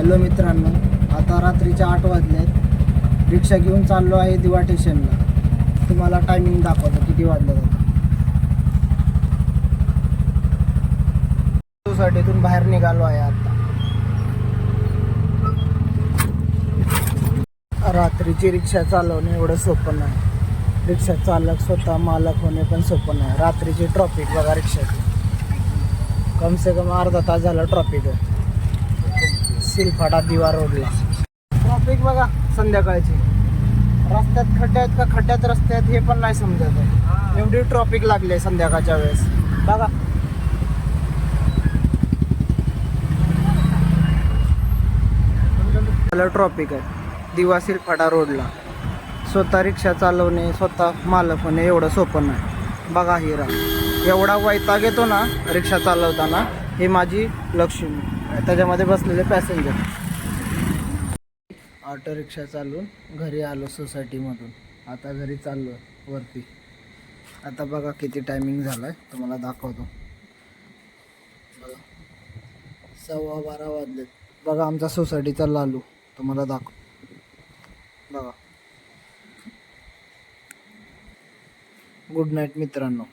Hello मित्रांनो, आता रात्रीचे 8 वाजलेत. रिक्षा घेऊन चाललो आहे दिवा स्टेशनला. तुम्हाला टायमिंग दाखवतो किती वाजलं जातं. सोसायटीतून बाहेर निघालो आहे आता. रात्रीची रिक्षा चालवणे एवढं सोपं नाही. रिक्षा चालक स्वतः मालक होणे पण सोपं नाही. रात्रीची ट्रॉफिक बघा रिक्षाची. कम से कम अर्धा तास झाला ट्रॉफिक आहे. सिलफाटा दिवा रोडला ट्रॉफिक बघा. संध्याकाळची रस्त्यात खड्डे आहेत का खड्ड्यात रस्ते आहेत हे पण नाही समजत आहे. एवढी ट्रॉफिक लागली संध्याकाळच्या वेळेस बघा. ट्रॉफिक आहे दिवा सिलफाटा रोडला. स्वतः रिक्षा चालवणे स्वतः मालक होणे एवढं सोपं नाही. बघा हिरा एवढा वैताग येतो ना रिक्षा चालवताना. ही माझी लक्ष्मी, त्याच्यामध्ये बसलेले पॅसेंजर. ऑटो रिक्षा चालवून घरी आलो सोसायटीमधून. आता घरी चाललो वरती. आता बघा किती टायमिंग झाला आहे तुम्हाला दाखवतो. बघा 12:15 वाजलेत. बघा आमचा सोसायटीचा लालू तुम्हाला दाखव. बघा. गुड नाईट मित्रांनो.